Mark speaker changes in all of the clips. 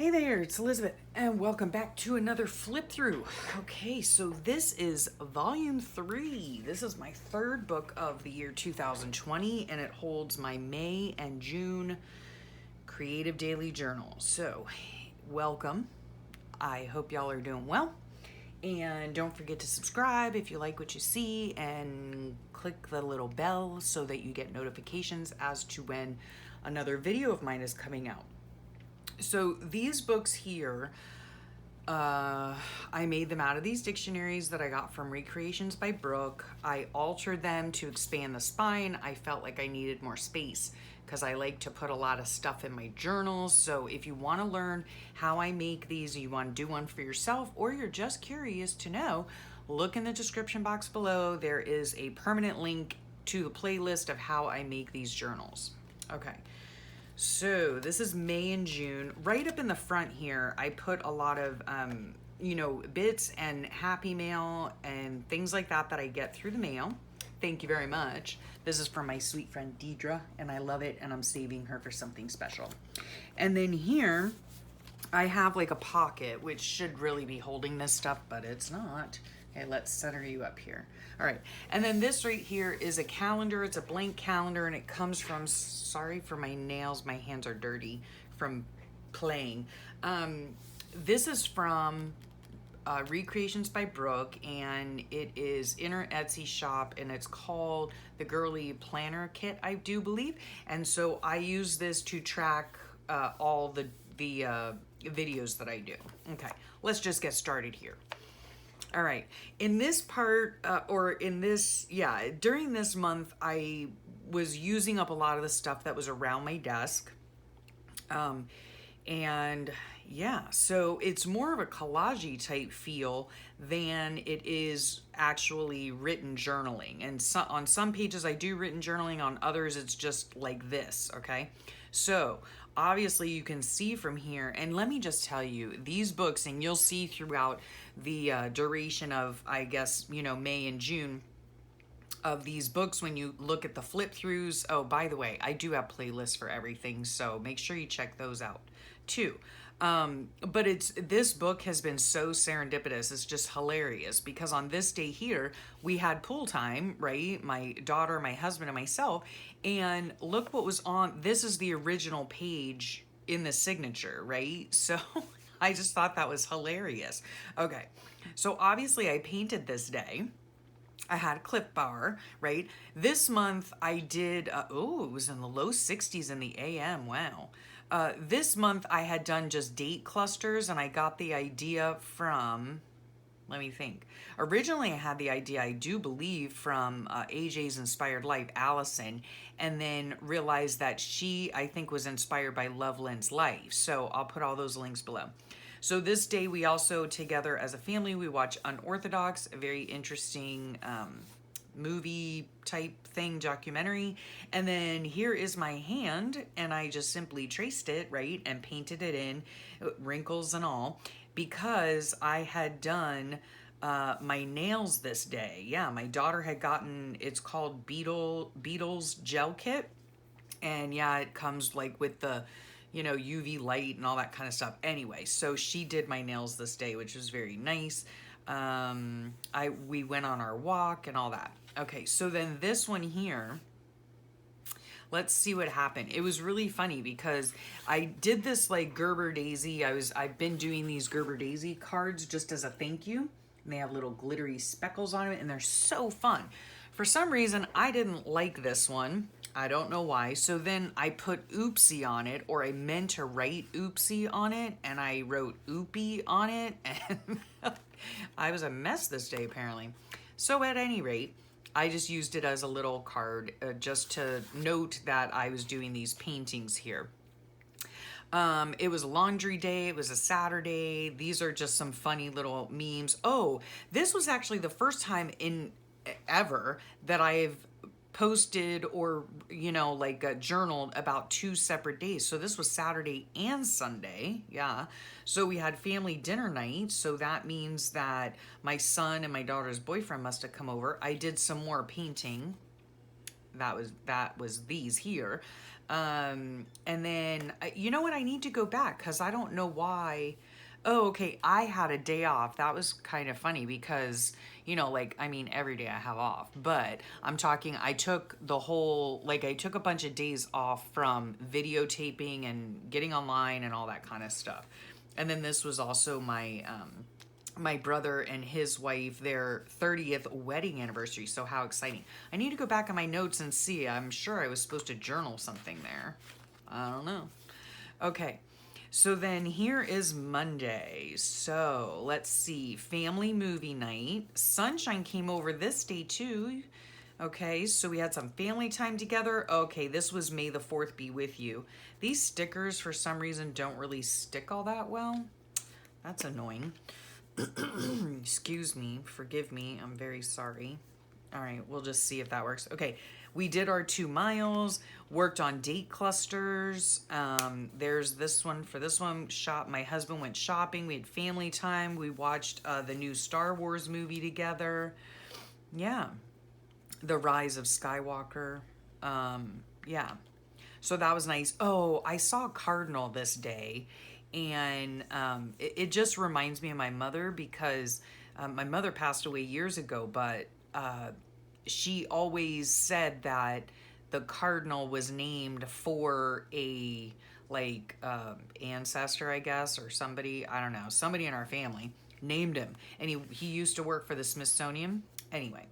Speaker 1: Hey there, it's Elizabeth, and welcome back to another flip through. Okay, so this is volume 3. This is my third book of the year 2020, and it holds my May and June creative daily journal. So, welcome. I hope y'all are doing well. And don't forget to subscribe if you like what you see, and click the little bell so that you get notifications as to when another video of mine is coming out. So these books here, I made them out of these dictionaries that I got from Recreations by Brooke. I altered them to expand the spine. I felt like I needed more space because I like to put a lot of stuff in my journals. So if you want to learn how I make these, you want to do one for yourself, or you're just curious to know, look in the description box below. There is a permanent link to the playlist of how I make these journals. Okay. So this is May and June. Right up in the front here, I put a lot of, bits and happy mail and things like that I get through the mail. Thank you very much. This is from my sweet friend Deidre, and I love it, and I'm saving her for something special. And then here, I have like a pocket, which should really be holding this stuff, but it's not. Okay, let's center you up here. All right, and then this right here is a calendar. It's a blank calendar, and it comes from, sorry for my nails, my hands are dirty from playing. This is from Recreations by Brooke, and it is in her Etsy shop, and it's called the Girly Planner Kit, I do believe. And so I use this to track all the videos that I do. Okay, let's just get started here. All right, in this part, during this month, I was using up a lot of the stuff that was around my desk. So it's more of a collage type feel than it is actually written journaling. And so, on some pages I do written journaling, on others it's just like this, okay? So obviously you can see from here, and let me just tell you, these books, and you'll see throughout the duration of, I guess, May and June, of these books, when you look at the flip throughs. Oh, by the way, I do have playlists for everything, so make sure you check those out too. But this book has been so serendipitous. It's just hilarious because on this day here, we had pool time, right? My daughter, my husband, and myself. And look what was on. This is the original page in the signature, right? So I just thought that was hilarious. Okay. So obviously I painted this day. I had a Clif Bar, right? This month I did, it was in the low 60s in the AM, wow. This month I had done just date clusters, and I got the idea from, let me think. Originally I had the idea, I do believe, from AJ's Inspired Life, Allison, and then realized that she, I think, was inspired by Loveland's Life. So I'll put all those links below. So this day we also, together as a family, we watch Unorthodox, a very interesting movie type thing, documentary. And then here is my hand, and I just simply traced it, right, and painted it in, wrinkles and all, because I had done my nails this day. Yeah, my daughter had gotten, it's called Beetles Gel Kit. And yeah, it comes like with the UV light and all that kind of stuff. Anyway, so she did my nails this day, which was very nice. We went on our walk and all that. Okay, so then this one here, let's see what happened. It was really funny because I did this like Gerber Daisy. I've been doing these Gerber Daisy cards just as a thank you. And they have little glittery speckles on it, and they're so fun. For some reason, I didn't like this one. I don't know why. So then I put oopsie on it, or I meant to write oopsie on it, and I wrote oopie on it, and I was a mess this day apparently. So at any rate, I just used it as a little card just to note that I was doing these paintings here. It was laundry day. It was a Saturday. These are just some funny little memes. Oh, this was actually the first time in ever that I've posted or journaled about 2 separate days. So this was Saturday and Sunday. Yeah. So we had family dinner night. So that means that my son and my daughter's boyfriend must have come over. I did some more painting. That was these here. And then, you know what? I need to go back because I don't know why. Oh, okay. I had a day off. That was kind of funny because, like, I mean, every day I have off, but I'm talking, I took I took a bunch of days off from videotaping and getting online and all that kind of stuff. And then this was also my brother and his wife, their 30th wedding anniversary. So how exciting. I need to go back on my notes and see. I'm sure I was supposed to journal something there. I don't know. Okay. So then here is Monday. So let's see. Family movie night. Sunshine came over this day too. Okay, so we had some family time together. Okay, this was May the 4th be with you. These stickers for some reason don't really stick all that well. That's annoying. Excuse me, forgive me, I'm very sorry. All right, we'll just see if that works. Okay, we did our 2 miles, worked on date clusters. There's this one. For this one, my husband went shopping. We had family time. We watched the new Star Wars movie together. Yeah, The Rise of Skywalker. Yeah, so that was nice. Oh, I saw a cardinal this day, and it just reminds me of my mother because my mother passed away years ago, but she always said that the cardinal was named for a ancestor, I guess, or somebody, I don't know, somebody in our family named him, and he used to work for the Smithsonian. Anyway,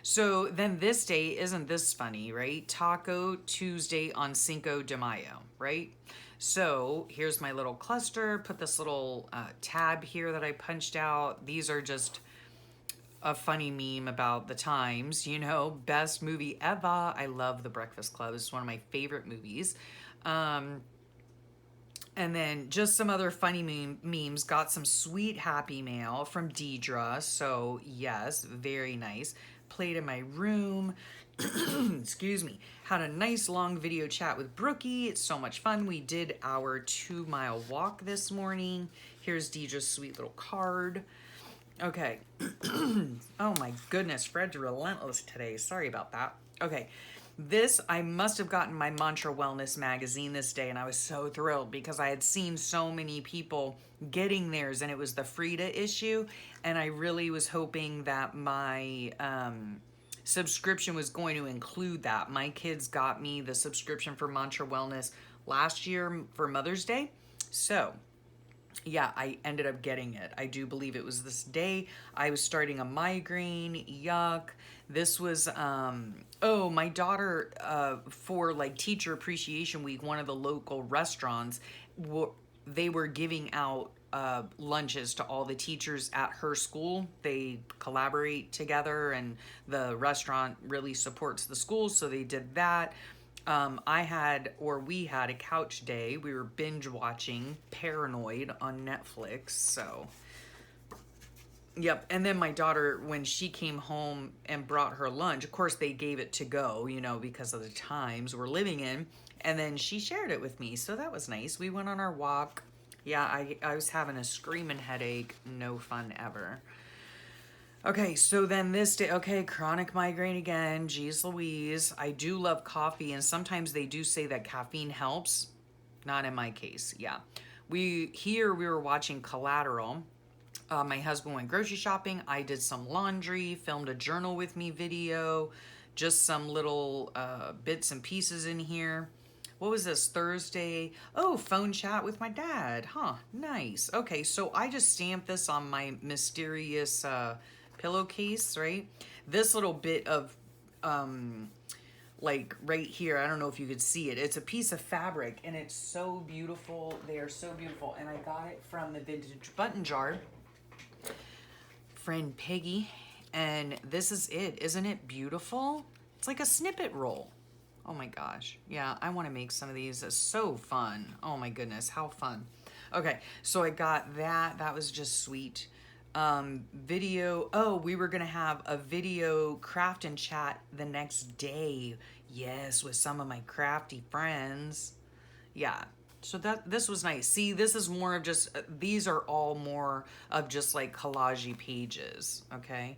Speaker 1: so then this day, isn't this funny, right? Taco Tuesday on Cinco de Mayo, right? So here's my little cluster. Put this little tab here that I punched out. These are just a funny meme about the times, best movie ever. I love The Breakfast Club. It's one of my favorite movies. And then just some other funny memes. Got some sweet happy mail from Deidre. So yes, very nice. Played in my room. Excuse me. Had a nice long video chat with Brookie. It's so much fun. We did our 2-mile walk this morning. Here's Deidre's sweet little card. Okay. Oh my goodness, Fred's relentless today. Sorry about that. Okay. I must have gotten my Mantra Wellness magazine this day, and I was so thrilled because I had seen so many people getting theirs, and it was the Frida issue, and I really was hoping that my subscription was going to include that. My kids got me the subscription for Mantra Wellness last year for Mother's Day, so yeah, I ended up getting it. I do believe it was this day. I was starting a migraine. Yuck. This was, my daughter, for Teacher Appreciation Week, one of the local restaurants, they were giving out lunches to all the teachers at her school. They collaborate together, and the restaurant really supports the school, so they did that. We had a couch day. We were binge watching Paranoid on Netflix. So, yep. And then my daughter, when she came home and brought her lunch, of course they gave it to go, because of the times we're living in. And then she shared it with me. So that was nice. We went on our walk. Yeah, I was having a screaming headache. No fun ever. Okay, so then this day, chronic migraine again, geez Louise. I do love coffee, and sometimes they do say that caffeine helps. Not in my case, yeah. We were watching Collateral. My husband went grocery shopping. I did some laundry, filmed a journal with me video, just some little bits and pieces in here. What was this, Thursday? Oh, phone chat with my dad. Huh, nice. Okay, so I just stamped this on my mysterious pillowcase, right? This little bit of right here, I don't know if you could see it. It's a piece of fabric, and it's so beautiful. They are so beautiful, and I got it from the Vintage Button Jar friend Peggy, and this is it. Isn't it beautiful? It's like a snippet roll. Oh my gosh. Yeah, I want to make some of these. It's so fun. Oh my goodness, how fun. Okay, so I got that. That was just sweet. Video. Oh, we were going to have a video craft and chat the next day. Yes, with some of my crafty friends. Yeah. So this was nice. See, this is more of just, these are all more of just collage pages. Okay.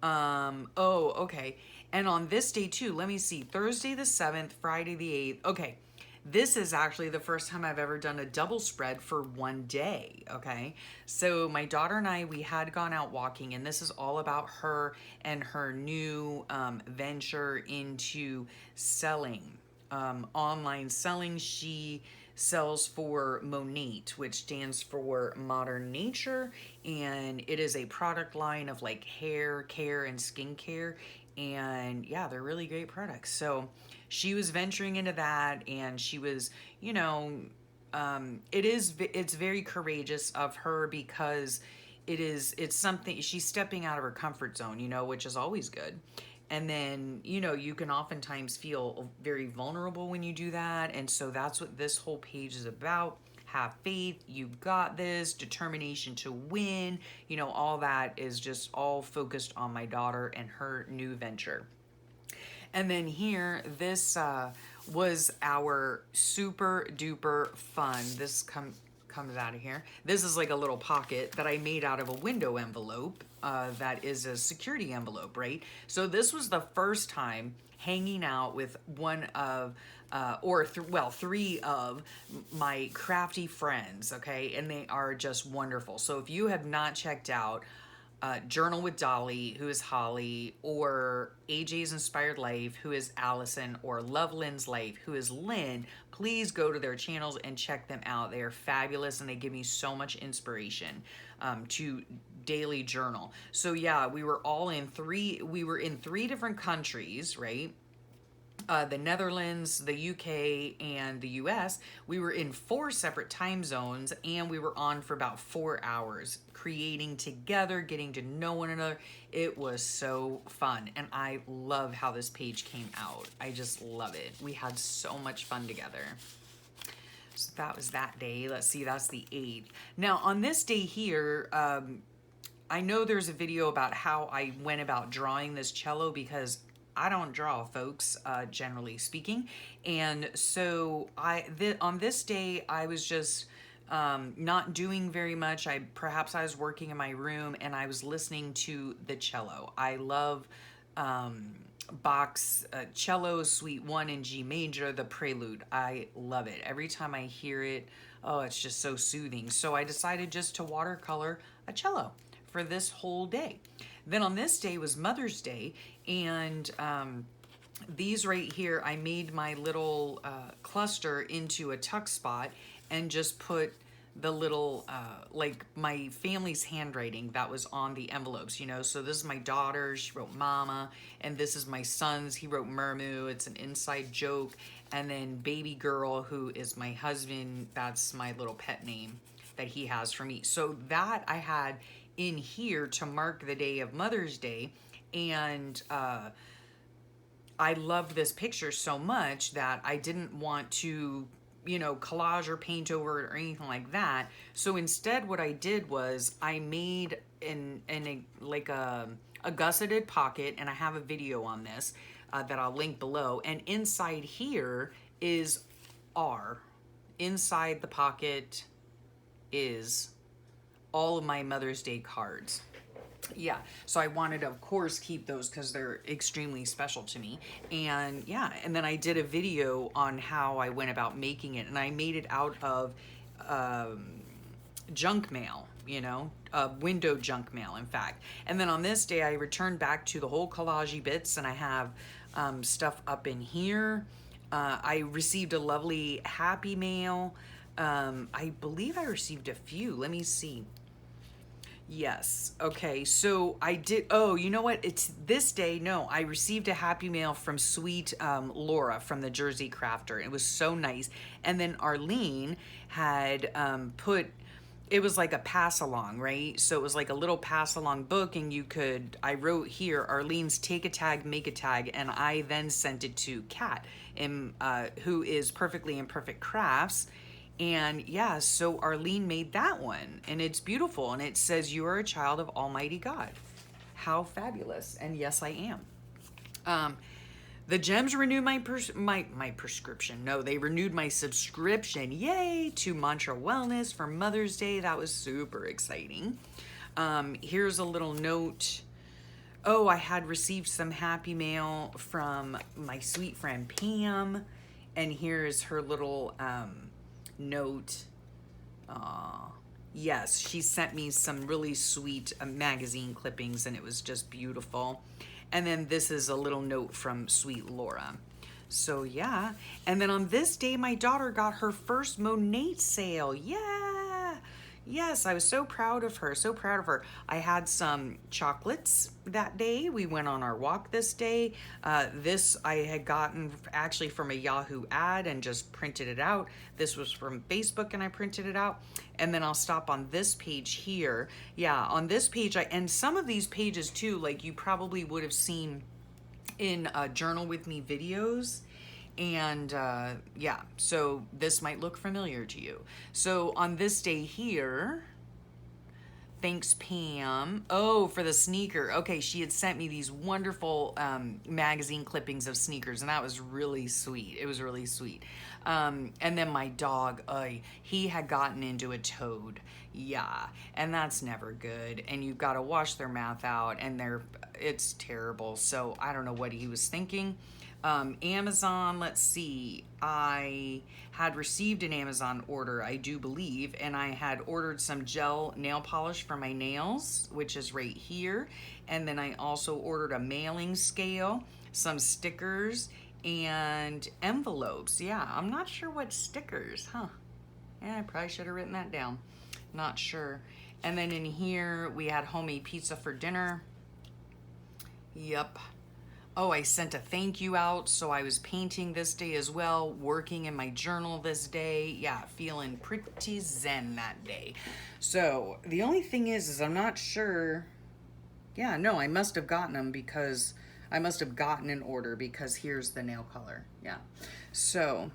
Speaker 1: Okay. And on this day too, let me see, Thursday the 7th, Friday the 8th. Okay. This is actually the first time I've ever done a double spread for one day, okay? So my daughter and I, we had gone out walking, and this is all about her and her new venture into selling, online selling. She sells for Monat, which stands for Modern Nature, and it is a product line of like hair care and skincare. And yeah, they're really great products. So she was venturing into that, and she was, you know, it's very courageous of her, because it's something, she's stepping out of her comfort zone, you know, which is always good. And then, you know, you can oftentimes feel very vulnerable when you do that. And so that's what this whole page is about. Have faith, you've got this, determination to win, you know, all that is just all focused on my daughter and her new venture. And then here, this was our super duper fun. This comes out of here. This is like a little pocket that I made out of a window envelope that is a security envelope, right? So this was the first time hanging out with one of three of my crafty friends, okay? And they are just wonderful. So if you have not checked out Journal with Dolly, who is Holly, or AJ's Inspired Life, who is Allison, or Love Lynn's Life, who is Lynn, please go to their channels and check them out. They are fabulous, and they give me so much inspiration to daily journal. So yeah, we were in three different countries, right? The Netherlands, the UK, and the US. We were in 4 separate time zones, and we were on for about 4 hours, creating together, getting to know one another. It was so fun, and I love how this page came out. I just love it. We had so much fun together. So that was that day. Let's see, that's the 8th. Now, on this day here, I know there's a video about how I went about drawing this cello, because I don't draw, folks, generally speaking. And so on this day, I was just not doing very much. Perhaps I was working in my room, and I was listening to the cello. I love Bach's cello Suite 1 in G major, the Prelude. I love it. Every time I hear it, oh, it's just so soothing. So I decided just to watercolor a cello for this whole day. Then on this day was Mother's Day, and these right here, I made my little cluster into a tuck spot and just put the little, like my family's handwriting that was on the envelopes, you know. So this is my daughter, she wrote Mama, and this is my son's, he wrote Mermu, it's an inside joke. And then Baby Girl, who is my husband, that's my little pet name that he has for me. So that I had in here to mark the day of Mother's Day. And I loved this picture so much that I didn't want to, you know, collage or paint over it or anything like that. So instead what I did was I made a gusseted pocket, and I have a video on this that I'll link below. And inside here is R. Inside the pocket is all of my Mother's Day cards. Yeah, so I wanted to, of course, keep those because they're extremely special to me. And yeah, and then I did a video on how I went about making it, and I made it out of junk mail, you know, window junk mail, in fact. And then on this day, I returned back to the whole collage bits, and I have stuff up in here. I received a lovely Happy Mail. I believe I received a few. Let me see. Yes. Okay. So I did. Oh, you know what? It's this day. No, I received a Happy Mail from sweet Laura from the Jersey Crafter. It was so nice. And then Arlene had put, it was like a pass along, right? So it was like a little pass along book, and I wrote here, Arlene's Take a Tag, Make a Tag. And I then sent it to Kat, who is Perfectly Imperfect Crafts. And yeah, so Arlene made that one, and it's beautiful, and it says, "You are a child of Almighty God." How fabulous. And yes, I am. The gems renewed my prescription. No, they renewed my subscription. Yay, to Mantra Wellness for Mother's Day. That was super exciting. Here's a little note. Oh, I had received some Happy Mail from my sweet friend Pam. And here's her little note. Yes, she sent me some really sweet magazine clippings, and it was just beautiful. And then this is a little note from Sweet Laura. So yeah, and then on this day, my daughter got her first Monat sale. Yeah, yes, I was so proud of her, so proud of her. I had some chocolates that day. We went on our walk this day. This I had gotten actually from a Yahoo ad and just printed it out. This was from Facebook and I printed it out. And then I'll stop on this page here. Yeah, on this page, and some of these pages too, like you probably would have seen in Journal With Me videos. And yeah, so this might look familiar to you. So on this day here, thanks Pam. Oh, for the sneaker. Okay, she had sent me these wonderful magazine clippings of sneakers, and that was really sweet. It was really sweet. And then my dog, he had gotten into a toad. Yeah, and that's never good. And you've got to wash their mouth out, and it's terrible. So I don't know what he was thinking. Amazon, let's see, I had received an Amazon order, I do believe, and I had ordered some gel nail polish for my nails, which is right here. And then I also ordered a mailing scale, some stickers, and envelopes. Yeah, I'm not sure what stickers, huh? Yeah, I probably should have written that down. Not sure. And then in here, we had homemade pizza for dinner. Yep. Oh, I sent a thank you out, so I was painting this day as well, working in my journal this day. Yeah, feeling pretty zen that day. So the only thing is I'm not sure. Yeah, no, I must have gotten them because I must have gotten an order because here's the nail color. Yeah. So,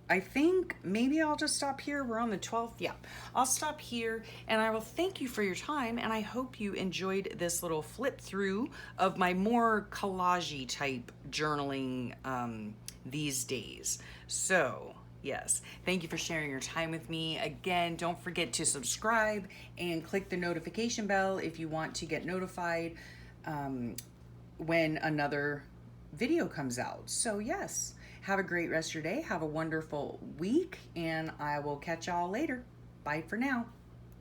Speaker 1: I think maybe I'll just stop here. We're on the 12th. Yeah, I'll stop here and I will thank you for your time. And I hope you enjoyed this little flip through of my more collage-y type journaling these days. So yes, thank you for sharing your time with me. Again, don't forget to subscribe and click the notification bell if you want to get notified when another video comes out. So yes, have a great rest of your day. Have a wonderful week, and I will catch y'all later. Bye for now.